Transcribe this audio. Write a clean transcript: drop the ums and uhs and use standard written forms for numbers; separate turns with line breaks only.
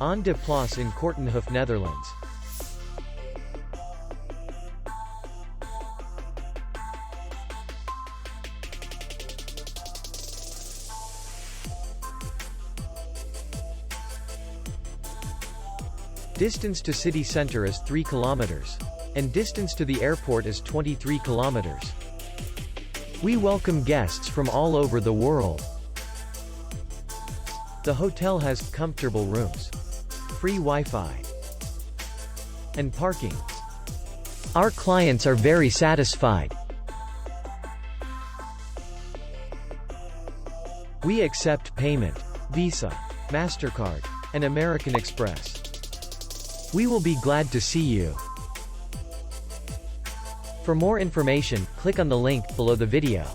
Aan de Plas in Kortenhoef, Netherlands. Distance to city center is 3 kilometers. And distance to the airport is 23 kilometers. We welcome guests from all over the world. The hotel has comfortable rooms, free Wi-Fi, and parking. Our clients are very satisfied. We accept payment, Visa, MasterCard, and American Express. We will be glad to see you. For more information, click on the link below the video.